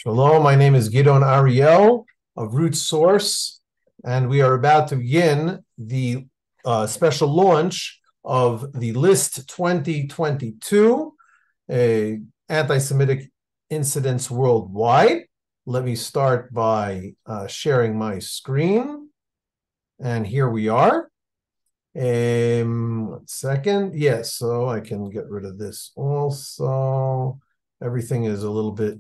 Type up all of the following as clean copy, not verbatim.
Shalom, my name is Gidon Ariel of Root Source, and we are about to begin the special launch of the LIST 2022, anti-Semitic incidents worldwide. Let me start by sharing my screen, and here we are. 1 second. Yes, so I can get rid of this also. Everything is a little bit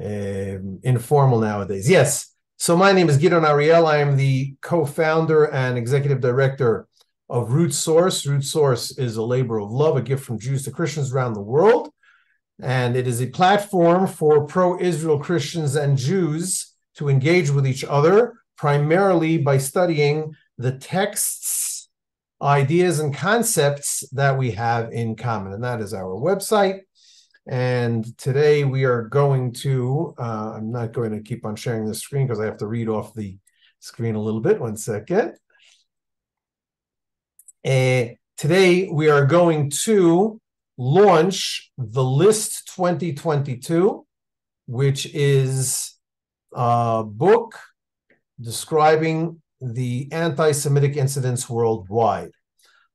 informal nowadays. Yes. So my name is Gidon Ariel. I am the co-founder and executive director of Root Source. Root Source is a labor of love, a gift from Jews to Christians around the world. And it is a platform for pro-Israel Christians and Jews to engage with each other, primarily by studying the texts, ideas, and concepts that we have in common. And that is our website. And today we are going to, I'm not going to keep on sharing the screen because I have to read off the screen a little bit. 1 second. Today we are going to launch the LIST 2022, which is a book describing the anti-Semitic incidents worldwide.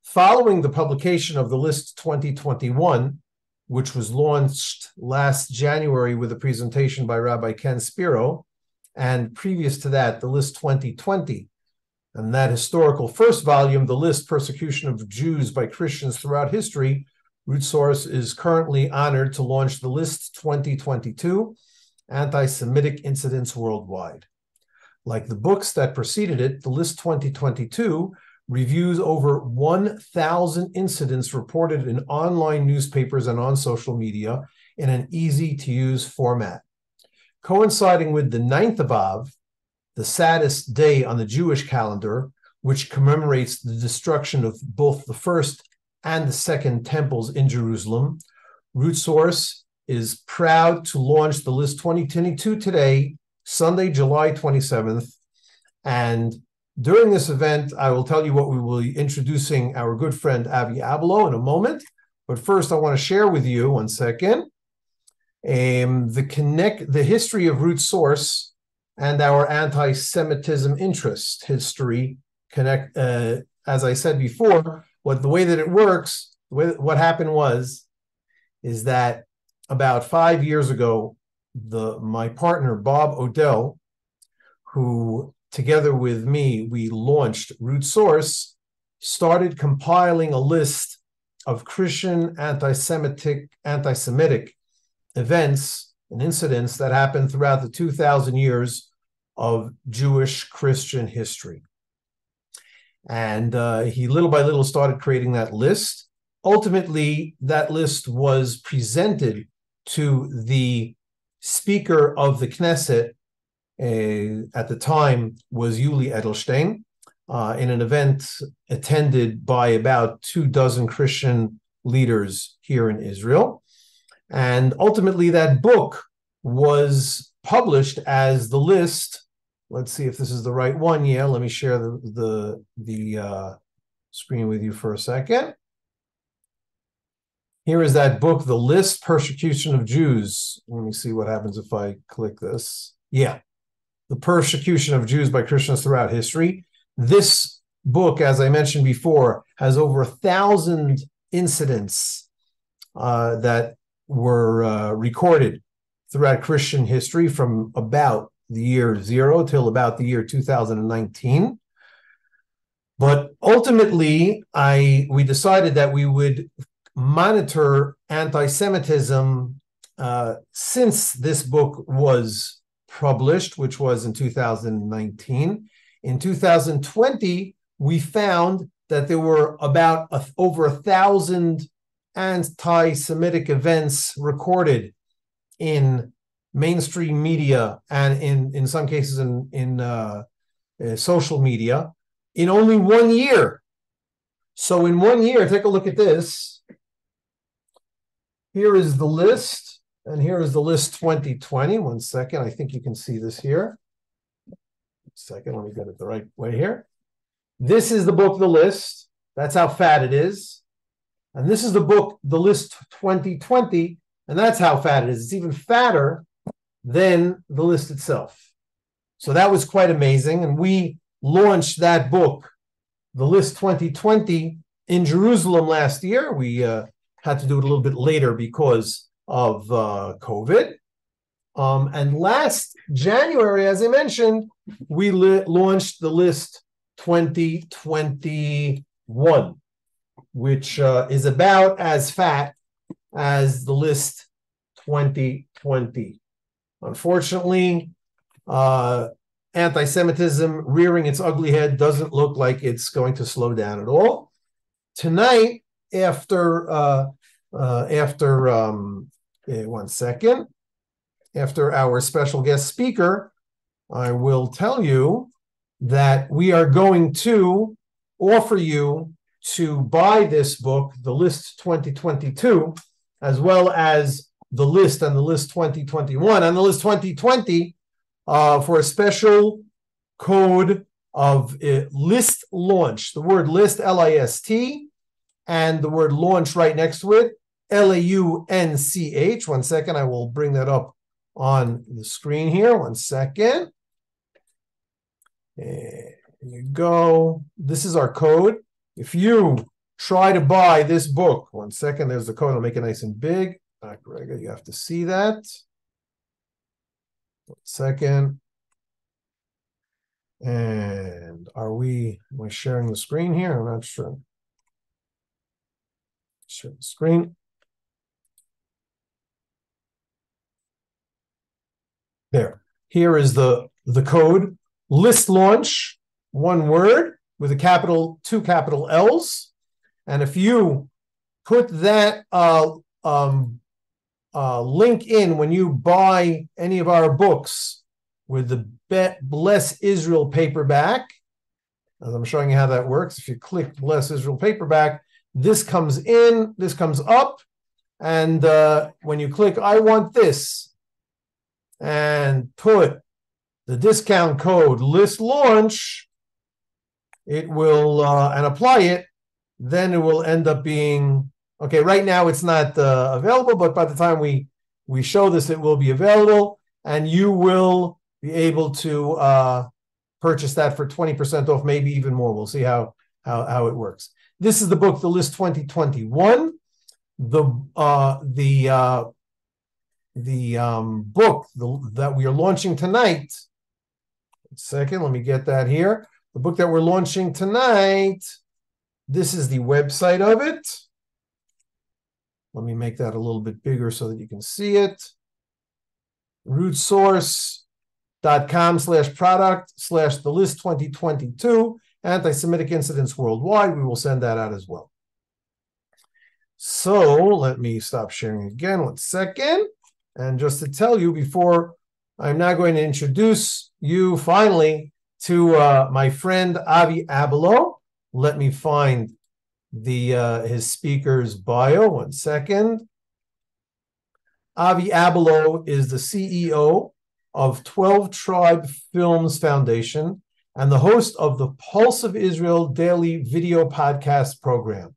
Following the publication of the LIST 2021, which was launched last January with a presentation by Rabbi Ken Spiro, and previous to that, the LIST 2020, and that historical first volume, the LIST Persecution of Jews by Christians Throughout History, Root Source is currently honored to launch the LIST 2022, Anti-Semitic Incidents Worldwide. Like the books that preceded it, the LIST 2022 reviews over 1,000 incidents reported in online newspapers and on social media in an easy-to-use format. Coinciding with the 9th of Av, the saddest day on the Jewish calendar, which commemorates the destruction of both the first and the second temples in Jerusalem, Root Source is proud to launch the LIST 2022 today, Sunday, July 27th, and during this event, I will tell you what we will be introducing our good friend Avi Abelow in a moment. But first, I want to share with you, 1 second, the history of Root Source and our anti-Semitism interest history. As I said before, the way that it works, what happened is that about 5 years ago, my partner Bob Odell, who together with me, we launched Root Source, started compiling a list of Christian anti-Semitic events and incidents that happened throughout the 2,000 years of Jewish Christian history. And he little by little started creating that list. Ultimately, that list was presented to the Speaker of the Knesset, at the time was Yuli Edelstein, in an event attended by about 24 Christian leaders here in Israel. And ultimately that book was published as the list. Let's see if this is the right one. Yeah, let me share the screen with you for a second. Here is that book, The List, Persecution of Jews. Let me see what happens if I click this. Yeah. The Persecution of Jews by Christians Throughout History. This book, as I mentioned before, has over 1,000 incidents that were recorded throughout Christian history from about the year 0 till about the year 2019. But ultimately, we decided that we would monitor anti-Semitism since this book was published, which was in 2019. In 2020, we found that there were about over 1,000 anti-Semitic events recorded in mainstream media and in some cases in social media in only 1 year. So in 1 year, take a look at this. Here is the list. And here is the LIST 2020. 1 second. I think you can see this here. 1 second. Let me get it the right way here. This is the book, The List. That's how fat it is. And this is the book, The LIST 2020. And that's how fat it is. It's even fatter than the list itself. So that was quite amazing. And we launched that book, the List 2020, in Jerusalem last year. We had to do it a little bit later because of COVID. And last January, as I mentioned, we launched the List 2021, which is about as fat as the List 2020. Unfortunately, anti-Semitism rearing its ugly head doesn't look like it's going to slow down at all. Tonight, after 1 second, after our special guest speaker, I will tell you that we are going to offer you to buy this book, the List 2022, as well as the List and the List 2021 and the List 2020 for a special code of LIST launch. The word LIST, L-I-S-T, and the word launch right next to it, L-A-U-N-C-H. 1 second, I will bring that up on the screen here. 1 second. There you go. This is our code. If you try to buy this book, 1 second, there's the code. I'll make it nice and big. Gregor, you have to see that. 1 second. And am I sharing the screen here? I'm not sure. Share the screen. There. Here is the code. List launch, one word with two capital L's. And if you put that link in when you buy any of our books with the Bless Israel paperback, as I'm showing you how that works, if you click Bless Israel paperback, this comes in, this comes up, and when you click I want this and put the discount code list launch, it will and apply it, then it will end up being okay. Right now it's not available, but by the time we show this, it will be available, and you will be able to purchase that for 20% off, maybe even more. We'll see how it works. This is the book, the List 2021. The book that we are launching tonight. 1 second, let me get that here. The book that we're launching tonight, this is the website of it. Let me make that a little bit bigger so that you can see it. rootsource.com/product/the list 2022, anti-Semitic incidents worldwide. We will send that out as well. So let me stop sharing again. 1 second. And just to tell you before, I'm now going to introduce you finally to my friend Avi Abelow. Let me find his speaker's bio. 1 second. Avi Abelow is the CEO of 12 Tribe Films Foundation and the host of the Pulse of Israel daily video podcast program.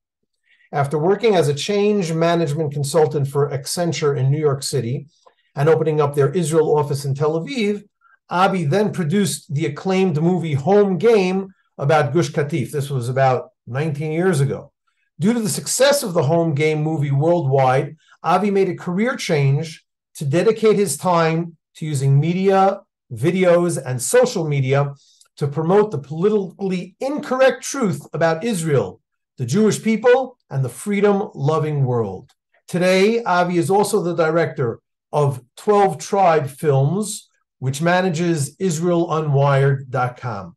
After working as a change management consultant for Accenture in New York City and opening up their Israel office in Tel Aviv, Avi then produced the acclaimed movie Home Game about Gush Katif. This was about 19 years ago. Due to the success of the Home Game movie worldwide, Avi made a career change to dedicate his time to using media, videos, and social media to promote the politically incorrect truth about Israel, the Jewish people, and the freedom-loving world. Today, Avi is also the director of 12 Tribe Films, which manages IsraelUnwired.com.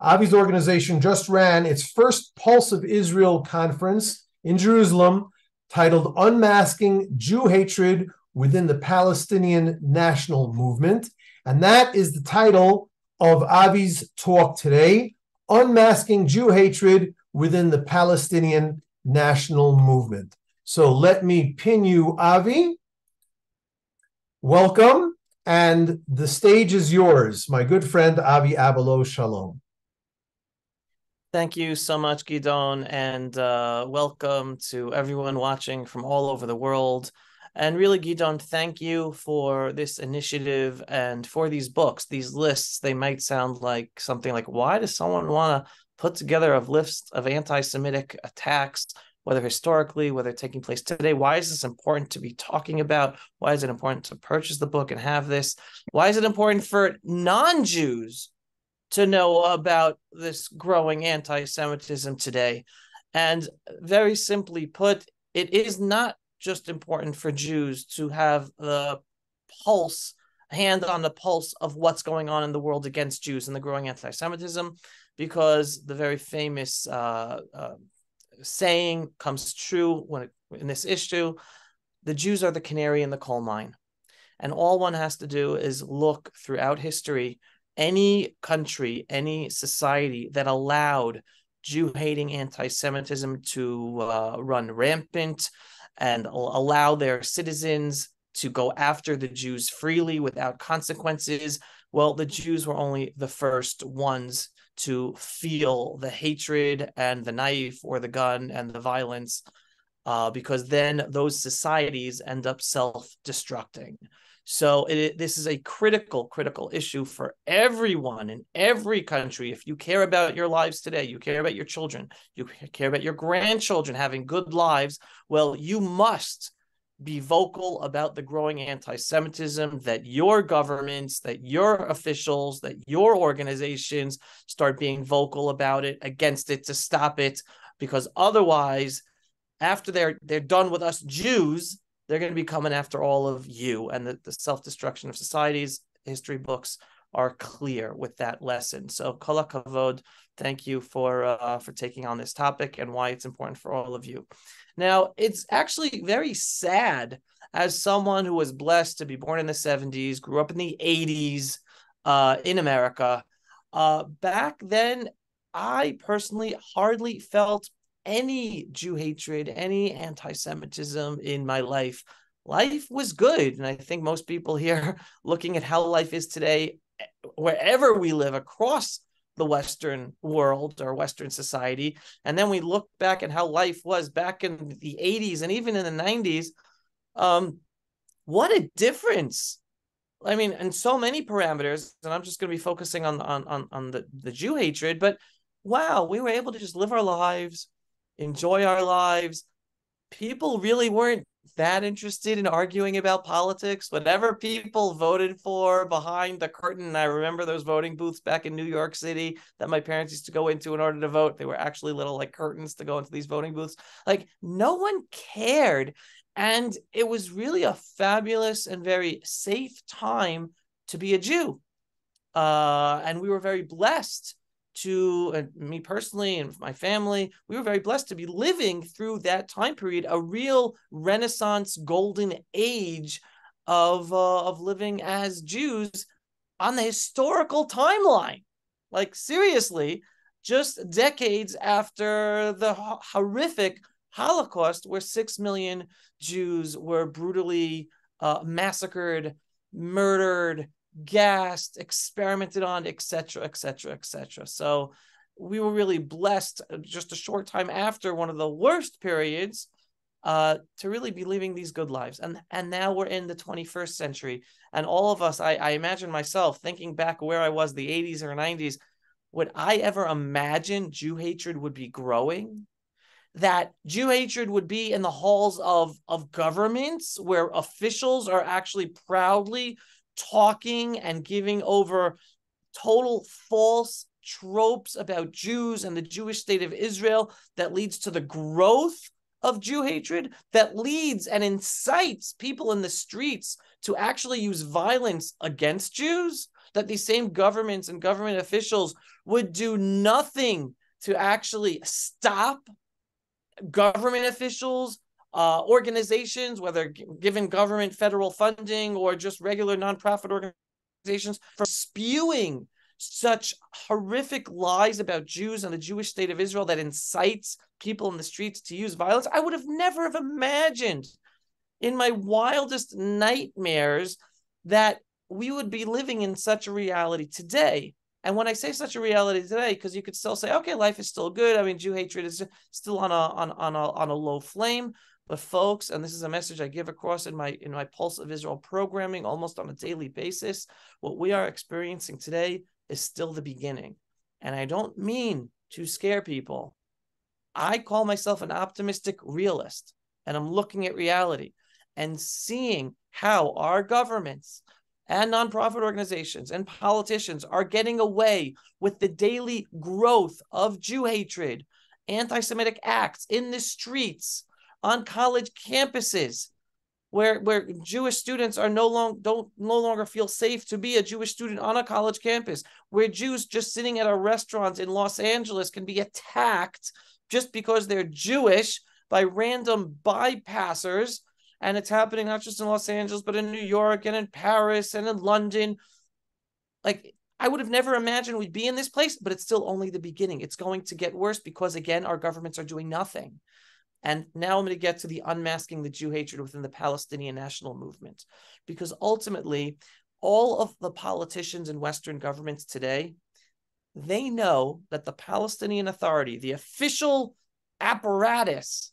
Avi's organization just ran its first Pulse of Israel conference in Jerusalem titled Unmasking Jew-Hatred within the Palestinian National Movement. And that is the title of Avi's talk today, Unmasking Jew-Hatred within the Palestinian National Movement. So let me pin you, Avi. Welcome, and the stage is yours, my good friend Avi Abelow. Shalom. Thank you so much, Gidon, and welcome to everyone watching from all over the world. And really, Gidon, thank you for this initiative and for these books, these lists. They might sound like something like, why does someone want to put together a list of anti-Semitic attacks, whether historically, whether taking place today? Why is this important to be talking about? Why is it important to purchase the book and have this? Why is it important for non-Jews to know about this growing anti-Semitism today? And very simply put, it is not just important for Jews to have the hand on the pulse of what's going on in the world against Jews and the growing anti-Semitism, because the very famous saying comes true in this issue: the Jews are the canary in the coal mine. And all one has to do is look throughout history, any country, any society that allowed Jew-hating anti-Semitism to run rampant and allow their citizens to go after the Jews freely without consequences, well, the Jews were only the first ones to feel the hatred and the knife or the gun and the violence, because then those societies end up self-destructing. So this is a critical issue for everyone in every country. If you care about your lives today, you care about your children, you care about your grandchildren having good lives, well, you must be vocal about the growing anti-Semitism, that your governments, that your officials, that your organizations start being vocal about it, against it, to stop it, because otherwise, after they're done with us Jews, they're going to be coming after all of you. And the self-destruction of societies, history books are clear with that lesson. So kol hakavod, thank you for taking on this topic and why it's important for all of you. Now, it's actually very sad, as someone who was blessed to be born in the 70s, grew up in the 80s in America. Back then, I personally hardly felt any Jew hatred, any anti-Semitism in my life. Life was good. And I think most people here, looking at how life is today, wherever we live across the Western world or Western society, and then we look back at how life was back in the 80s and even in the 90s, what a difference. I mean, in so many parameters, and I'm just going to be focusing on the Jew hatred, but wow, we were able to just live our lives, enjoy our lives. People really weren't that interested in arguing about politics. Whatever people voted for behind the curtain, I remember those voting booths back in New York City that my parents used to go into in order to vote. They were actually little like curtains to go into these voting booths. Like, no one cared. And it was really a fabulous and very safe time to be a Jew. And we were very blessed and me personally and my family, we were very blessed to be living through that time period, a real Renaissance golden age of living as Jews on the historical timeline. Like, seriously, just decades after the horrific Holocaust, where 6 million Jews were brutally massacred, murdered, gassed, experimented on, etc., etc., etc. So we were really blessed just a short time after one of the worst periods to really be living these good lives. And now we're in the 21st century. And all of us, I imagine myself thinking back where I was the 80s or 90s, would I ever imagine Jew hatred would be growing? That Jew hatred would be in the halls of governments, where officials are actually proudly talking and giving over total false tropes about Jews and the Jewish state of Israel, that leads to the growth of Jew hatred, that leads and incites people in the streets to actually use violence against Jews, that these same governments and government officials would do nothing to actually stop government officials, organizations, whether given government federal funding or just regular nonprofit organizations, for spewing such horrific lies about Jews and the Jewish state of Israel that incites people in the streets to use violence. I would have never have imagined in my wildest nightmares that we would be living in such a reality today. And when I say such a reality today, because you could still say, okay, life is still good. I mean, Jew hatred is still on a low flame. But folks, and this is a message I give across in my Pulse of Israel programming almost on a daily basis, what we are experiencing today is still the beginning. And I don't mean to scare people. I call myself an optimistic realist, and I'm looking at reality and seeing how our governments and nonprofit organizations and politicians are getting away with the daily growth of Jew hatred, anti-Semitic acts in the streets, on college campuses, where Jewish students are no longer feel safe to be a Jewish student on a college campus, where Jews just sitting at a restaurant in Los Angeles can be attacked just because they're Jewish by random bypassers. And it's happening not just in Los Angeles, but in New York and in Paris and in London. Like, I would have never imagined we'd be in this place, but it's still only the beginning. It's going to get worse because, again, our governments are doing nothing. And now I'm going to get to the unmasking the Jew-hatred within the Palestinian National Movement. Because ultimately, all of the politicians in Western governments today, they know that the Palestinian Authority, the official apparatus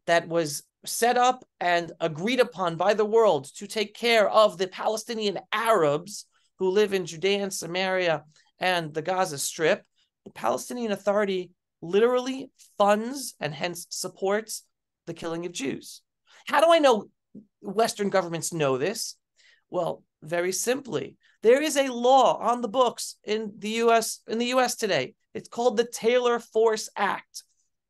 that was set up and agreed upon by the world to take care of the Palestinian Arabs who live in Judea and Samaria and the Gaza Strip, the Palestinian Authority literally funds and hence supports the killing of Jews. How do I know Western governments know this? Well, very simply, there is a law on the books in the US today. It's called the Taylor Force Act.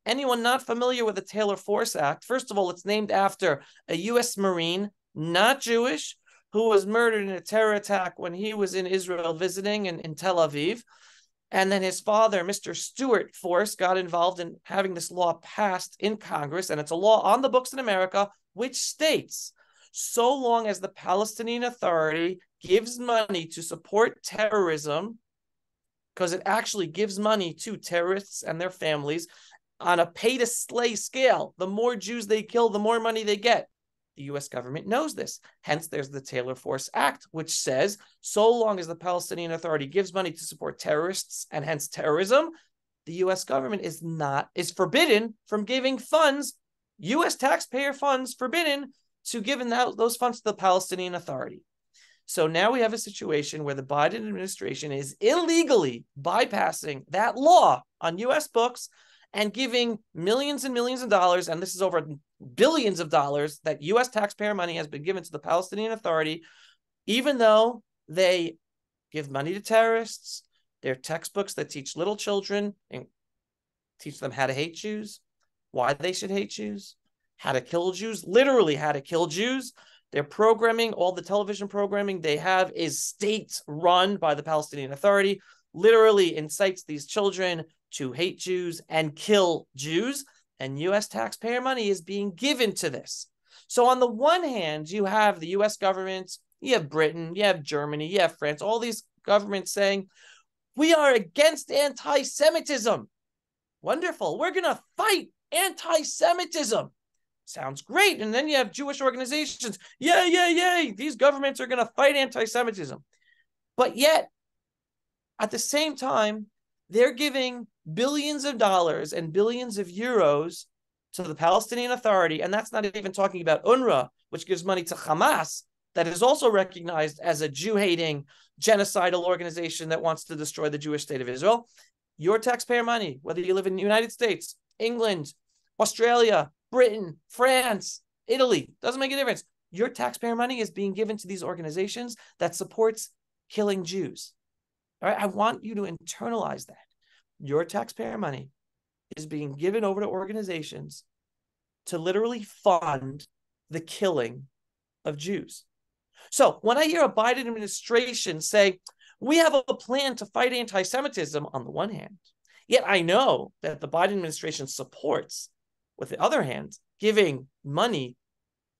Anyone not familiar with the Taylor Force Act, first of all, it's named after a US Marine, not Jewish, who was murdered in a terror attack when he was in Israel visiting in Tel Aviv. And then his father, Mr. Stuart Force, got involved in having this law passed in Congress. And it's a law on the books in America, which states, so long as the Palestinian Authority gives money to support terrorism, because it actually gives money to terrorists and their families on a pay-to-slay scale, the more Jews they kill, the more money they get. The US government knows this. Hence, there's the Taylor Force Act, which says, so long as the Palestinian Authority gives money to support terrorists and hence terrorism, the US government is forbidden from giving funds, US taxpayer funds, forbidden to give those funds to the Palestinian Authority. So now we have a situation where the Biden administration is illegally bypassing that law on US books and giving millions and millions of dollars, and this is over billions of dollars, that US taxpayer money has been given to the Palestinian Authority, even though they give money to terrorists. They're textbooks that teach little children and teach them how to hate Jews, why they should hate Jews, how to kill Jews, literally how to kill Jews. Their programming, all the television programming they have is state-run by the Palestinian Authority, literally incites these children to hate Jews and kill Jews, and US taxpayer money is being given to this. So on the one hand, you have the US government, you have Britain, you have Germany, you have France, all these governments saying, we are against anti-Semitism. Wonderful. We're going to fight anti-Semitism. Sounds great. And then you have Jewish organizations. Yay. These governments are going to fight anti-Semitism. But yet, at the same time, they're giving billions of dollars and billions of euros to the Palestinian Authority. And that's not even talking about UNRWA, which gives money to Hamas, that is also recognized as a Jew-hating, genocidal organization that wants to destroy the Jewish state of Israel. Your taxpayer money, whether you live in the United States, England, Australia, Britain, France, Italy, doesn't make a difference. Your taxpayer money is being given to these organizations that supports killing Jews. All right, I want you to internalize that. Your taxpayer money is being given over to organizations to literally fund the killing of Jews. So when I hear a Biden administration say, we have a plan to fight anti-Semitism on the one hand, yet I know that the Biden administration supports, with the other hand, giving money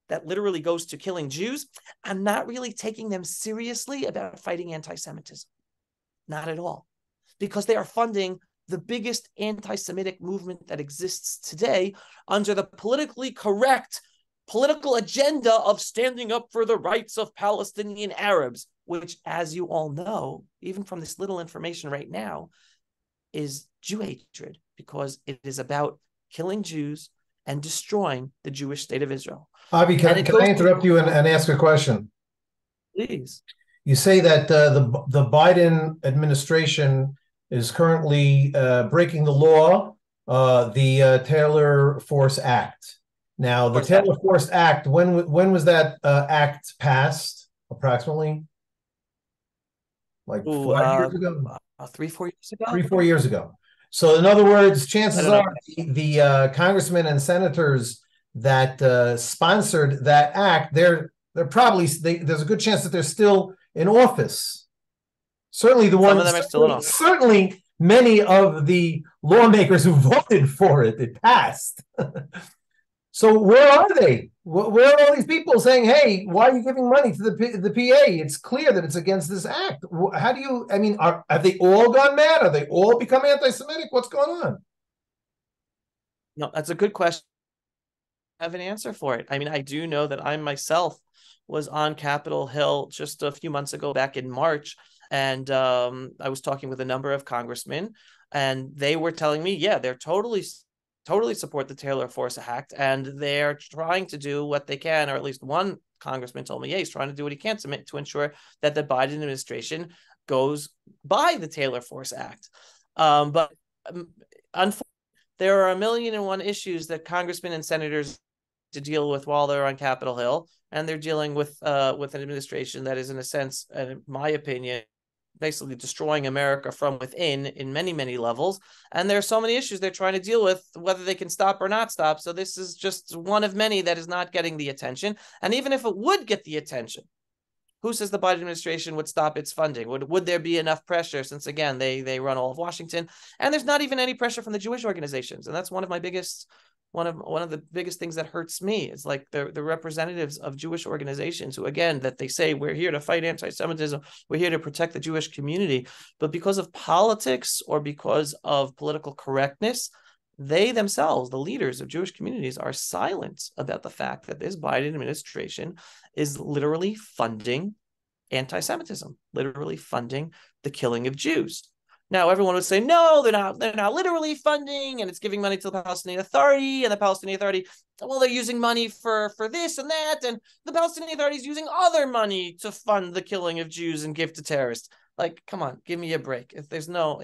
that literally goes to killing Jews, I'm not really taking them seriously about fighting anti-Semitism. Not at all. Because they are funding the biggest anti-Semitic movement that exists today under the politically correct political agenda of standing up for the rights of Palestinian Arabs, which, as you all know, even from this little information right now, is Jew hatred, because it is about killing Jews and destroying the Jewish state of Israel. Avi, can I interrupt you and ask a question? Please. You say that the Biden administration is currently breaking the law, the Taylor Force Act. Now, the Taylor Force Act, when was that act passed, approximately? Like 5 years ago? 3-4 years ago? 3-4 years ago. So, in other words, chances are the congressmen and senators that sponsored that act, they're probably, there's a good chance that they're still in office. Certainly the ones, some of them are still in office. Certainly many of the lawmakers who voted for it, it passed. So where are they? Where are all these people saying, hey, why are you giving money to the PA? It's clear that it's against this act. How do you, I mean, have they all gone mad? Are they all become anti-Semitic? What's going on? No, that's a good question. I have an answer for it. I mean, I do know that I myself was on Capitol Hill just a few months ago, back in March, and I was talking with a number of congressmen, and they were telling me, yeah, they're totally support the Taylor Force Act, and they're trying to do what they can, or at least one congressman told me, yeah, he's trying to do what he can to ensure that the Biden administration goes by the Taylor Force Act. But unfortunately, there are 1,000,001 issues that congressmen and senators to deal with while they're on Capitol Hill, and they're dealing with an administration that is, in a sense, in my opinion, basically destroying America from within in many, many levels. And there are so many issues they're trying to deal with, whether they can stop or not stop. So this is just one of many that is not getting the attention. And even if it would get the attention, who says the Biden administration would stop its funding? Would there be enough pressure? Since, again, they run all of Washington, and there's not even any pressure from the Jewish organizations. And that's one of my biggest one of the biggest things that hurts me is like the representatives of Jewish organizations who, again, that they say we're here to fight anti-Semitism, we're here to protect the Jewish community, but because of politics or because of political correctness, they themselves, the leaders of Jewish communities, are silent about the fact that this Biden administration is literally funding anti-Semitism, literally funding the killing of Jews. Now, everyone would say, no, they're not literally funding, and it's giving money to the Palestinian Authority, and the Palestinian Authority, well, they're using money for this and that, and the Palestinian Authority is using other money to fund the killing of Jews and give to terrorists. Like, come on, give me a break. If there's no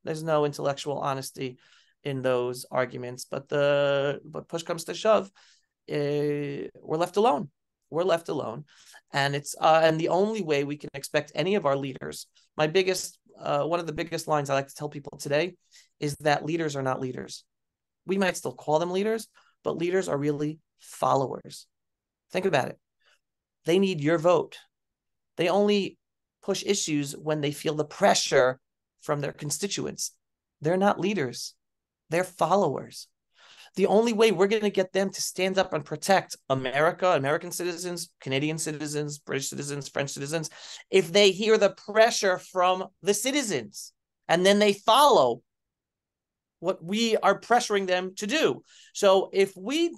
intellectual honesty in those arguments, but push comes to shove, we're left alone. We're left alone, and it's and the only way we can expect any of our leaders. One of the biggest lines I like to tell people today is that leaders are not leaders. We might still call them leaders, but leaders are really followers. Think about it. They need your vote. They only push issues when they feel the pressure from their constituents. They're not leaders. They're followers. The only way we're going to get them to stand up and protect America, American citizens, Canadian citizens, British citizens, French citizens, if they hear the pressure from the citizens and then they follow what we are pressuring them to do. So if we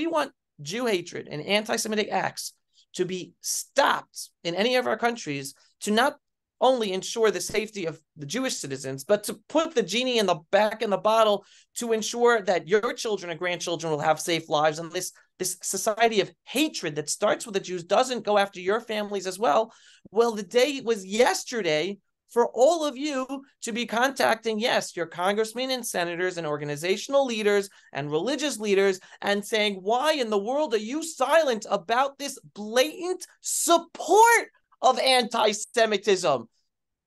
want Jew hatred and anti-Semitic acts to be stopped in any of our countries, to not only ensure the safety of the Jewish citizens, but to put the genie back in the bottle to ensure that your children and grandchildren will have safe lives, and this society of hatred that starts with the Jews doesn't go after your families as well. Well, the day was yesterday for all of you to be contacting, yes, your congressmen and senators and organizational leaders and religious leaders and saying, why in the world are you silent about this blatant support of anti-Semitism?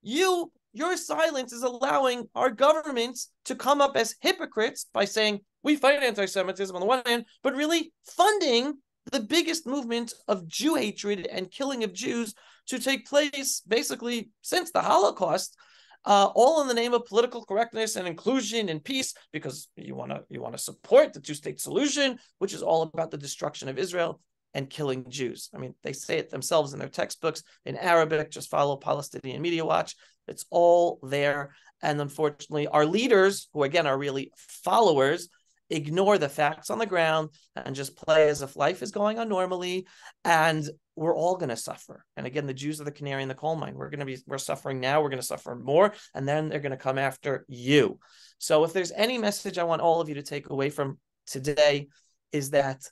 Your silence is allowing our governments to come up as hypocrites by saying we fight anti-Semitism on the one hand, but really funding the biggest movement of Jew hatred and killing of Jews to take place basically since the Holocaust, all in the name of political correctness and inclusion and peace, because you want to support the two-state solution, which is all about the destruction of Israel and killing Jews. I mean, they say it themselves in their textbooks in Arabic. Just follow Palestinian Media Watch. It's all there. And unfortunately, our leaders, who again are really followers, ignore the facts on the ground and just play as if life is going on normally. And we're all going to suffer. And again, the Jews are the canary in the coal mine. We're suffering now. We're going to suffer more. And then they're going to come after you. So if there's any message I want all of you to take away from today, is that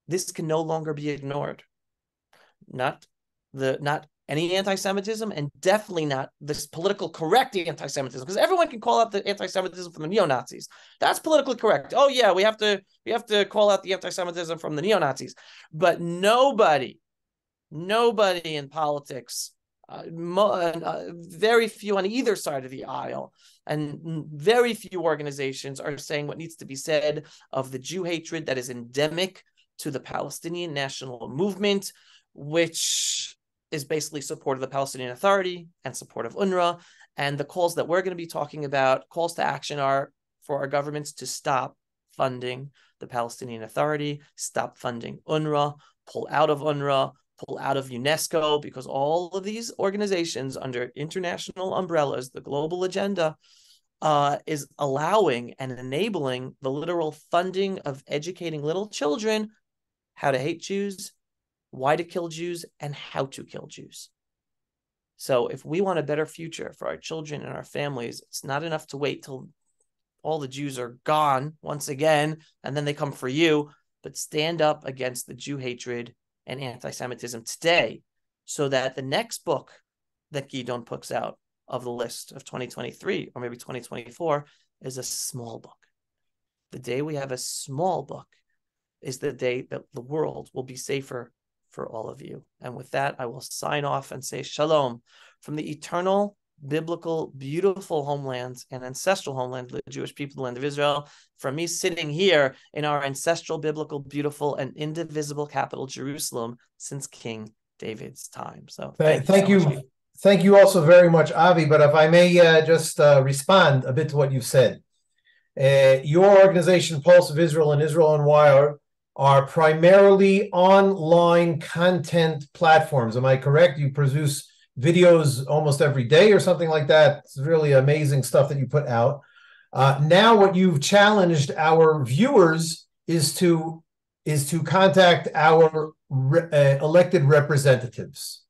this can no longer be ignored. Not any anti-Semitism, and definitely not this politically correct anti-Semitism, because everyone can call out the anti-Semitism from the neo-Nazis. That's politically correct. Oh yeah, we have to call out the anti-Semitism from the neo-Nazis, but nobody in politics, very few on either side of the aisle, and very few organizations are saying what needs to be said of the Jew hatred that is endemic to the Palestinian National Movement, which is basically support of the Palestinian Authority and support of UNRWA. And the calls that we're going to be talking about, calls to action, are for our governments to stop funding the Palestinian Authority, stop funding UNRWA, pull out of UNRWA, pull out of UNESCO, because all of these organizations under international umbrellas, the global agenda, is allowing and enabling the literal funding of educating little children how to hate Jews, why to kill Jews, and how to kill Jews. So if we want a better future for our children and our families, it's not enough to wait till all the Jews are gone once again, and then they come for you, but stand up against the Jew hatred and anti-Semitism today, so that the next book that Gidon puts out of the list of 2023 or maybe 2024 is a small book. The day we have a small book is the day that the world will be safer for all of you. And with that, I will sign off and say shalom from the eternal, biblical, beautiful homelands and ancestral homeland of the Jewish people, the land of Israel, from me sitting here in our ancestral, biblical, beautiful, and indivisible capital, Jerusalem, since King David's time. So thank you so much. Thank you also very much, Avi. But if I may just respond a bit to what you've said. Your organization, Pulse of Israel and Israel on Wire, are primarily online content platforms. Am I correct? You produce videos almost every day or something like that. It's really amazing stuff that you put out. Now what you've challenged our viewers is to contact our elected representatives.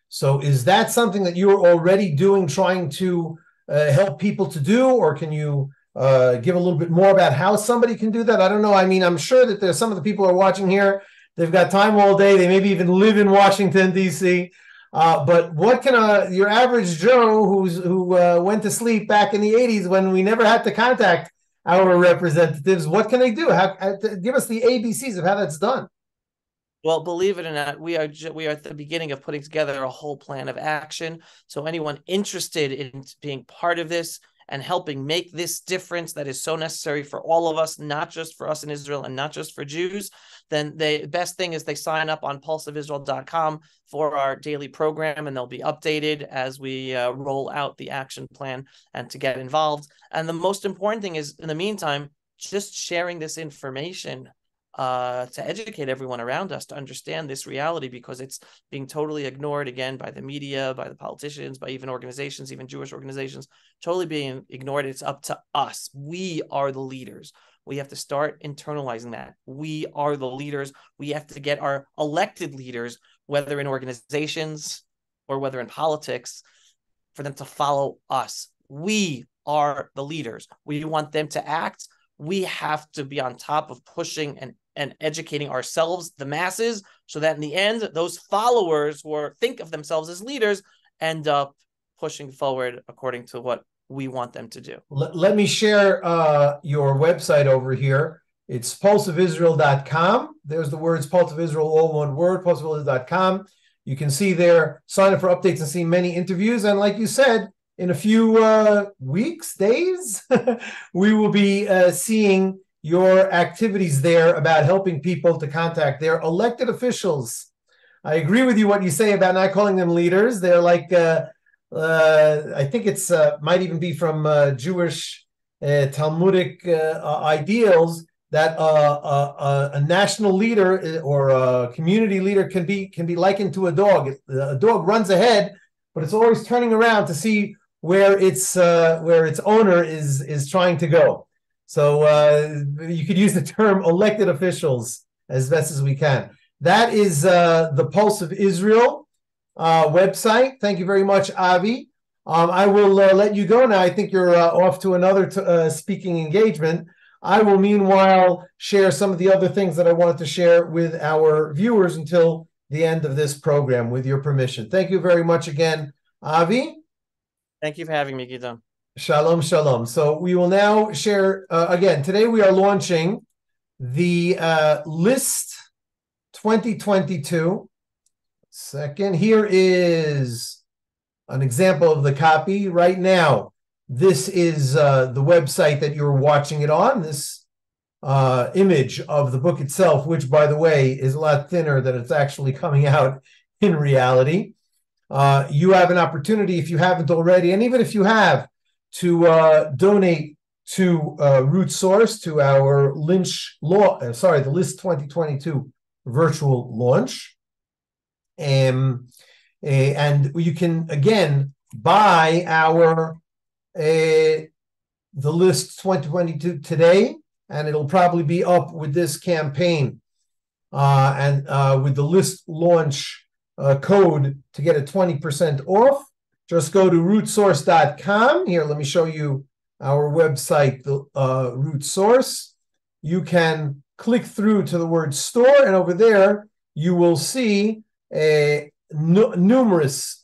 So is that something that you're already doing, trying to help people to do, or can you give a little bit more about how somebody can do that? I don't know. I mean, I'm sure that there's some of the people who are watching here, they've got time all day. They maybe even live in Washington, D.C. But what can your average Joe who went to sleep back in the 80s when we never had to contact our representatives, what can they do? Give us the ABCs of how that's done. Well, believe it or not, we are at the beginning of putting together a whole plan of action. So anyone interested in being part of this and helping make this difference that is so necessary for all of us, not just for us in Israel and not just for Jews, then the best thing is they sign up on pulseofisrael.com for our daily program, and they'll be updated as we roll out the action plan and to get involved. And the most important thing is, in the meantime, just sharing this information to educate everyone around us to understand this reality, because it's being totally ignored, again, by the media, by the politicians, by even organizations, even Jewish organizations, totally being ignored. It's up to us. We are the leaders. We have to start internalizing that. We are the leaders. We have to get our elected leaders, whether in organizations or whether in politics, for them to follow us. We are the leaders. We want them to act. We have to be on top of pushing and educating ourselves, the masses, so that in the end, those followers who think of themselves as leaders end up pushing forward according to what we want them to do. Let me share your website over here. It's pulseofisrael.com. There's the words Pulse of Israel, all one word, pulseofisrael.com. You can see there, sign up for updates and see many interviews. And like you said, in a few weeks, days, we will be seeing your activities there about helping people to contact their elected officials. I agree with you what you say about not calling them leaders. They're like, I think it's might even be from Jewish Talmudic ideals that a national leader or a community leader can be likened to a dog. A dog runs ahead, but it's always turning around to see where its owner is trying to go. So you could use the term elected officials as best as we can. That is the Pulse of Israel website. Thank you very much, Avi. I will let you go now. I think you're off to another speaking engagement. I will meanwhile share some of the other things that I wanted to share with our viewers until the end of this program, with your permission. Thank you very much again, Avi. Thank you for having me, Gideon. Shalom, shalom. So we will now share, again, today we are launching the LIST 2022. Second, here is an example of the copy right now. This is the website that you're watching it on, this image of the book itself, which, by the way, is a lot thinner than it's actually coming out in reality. You have an opportunity, if you haven't already, and even if you have, to donate to Root Source, to our the LIST 2022 virtual launch. And you can, again, buy our the LIST 2022 today, and it'll probably be up with this campaign and with the LIST launch code to get a 20% off. Just go to rootsource.com. Here, let me show you our website, the Root Source. You can click through to the word store, and over there you will see numerous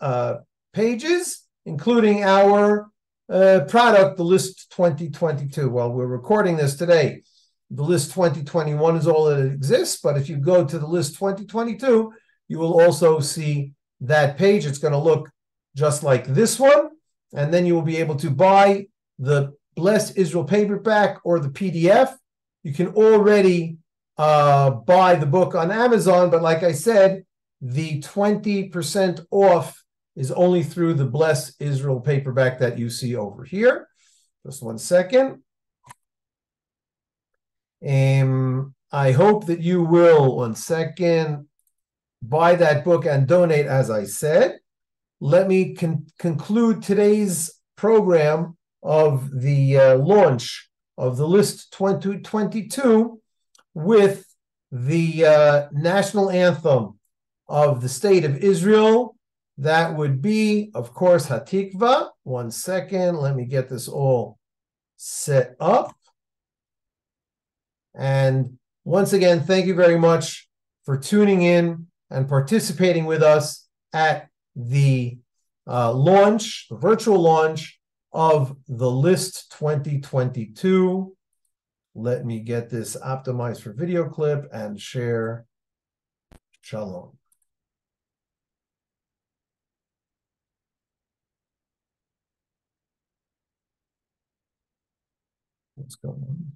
pages, including our product, the LIST 2022. Well, we're recording this today. The LIST 2021 is all that exists, but if you go to the LIST 2022, you will also see that page. It's going to look just like this one, and then you will be able to buy the Bless Israel paperback or the PDF. You can already buy the book on Amazon, but like I said, the 20% off is only through the Bless Israel paperback that you see over here. Just one second. I hope that you will, one second, buy that book and donate, as I said. Let me conclude today's program of the launch of the LIST 2022 with the national anthem of the state of Israel. That would be, of course, Hatikva. One second, let me get this all set up. And once again, thank you very much for tuning in and participating with us at the launch, the virtual launch of the LIST 2022. Let me get this optimized for video clip and share. Shalom. What's going on?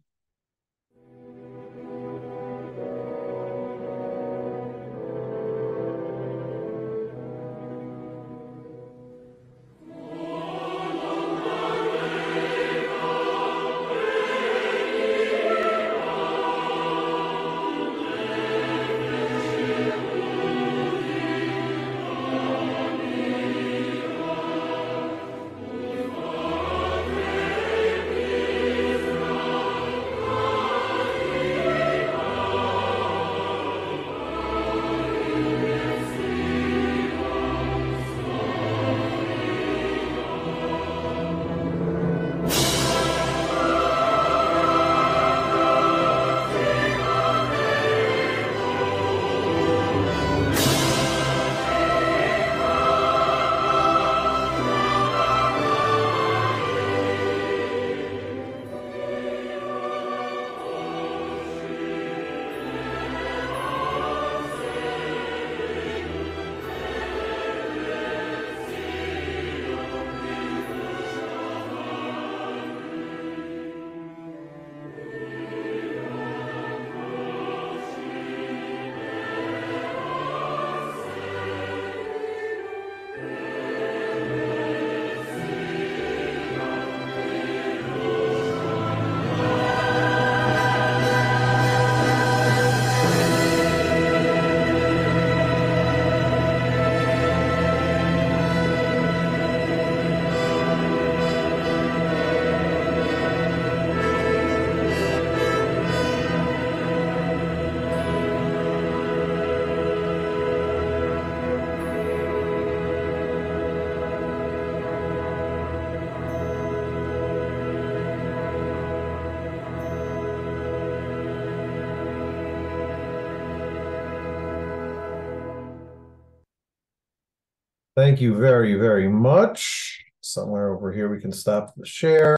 Thank you very, very much. Somewhere over here we can stop the share.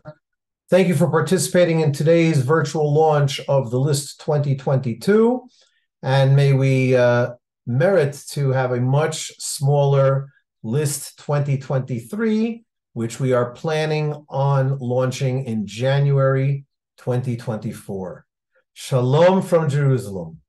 Thank you for participating in today's virtual launch of the LIST 2022. And may we merit to have a much smaller LIST 2023, which we are planning on launching in January 2024. Shalom from Jerusalem.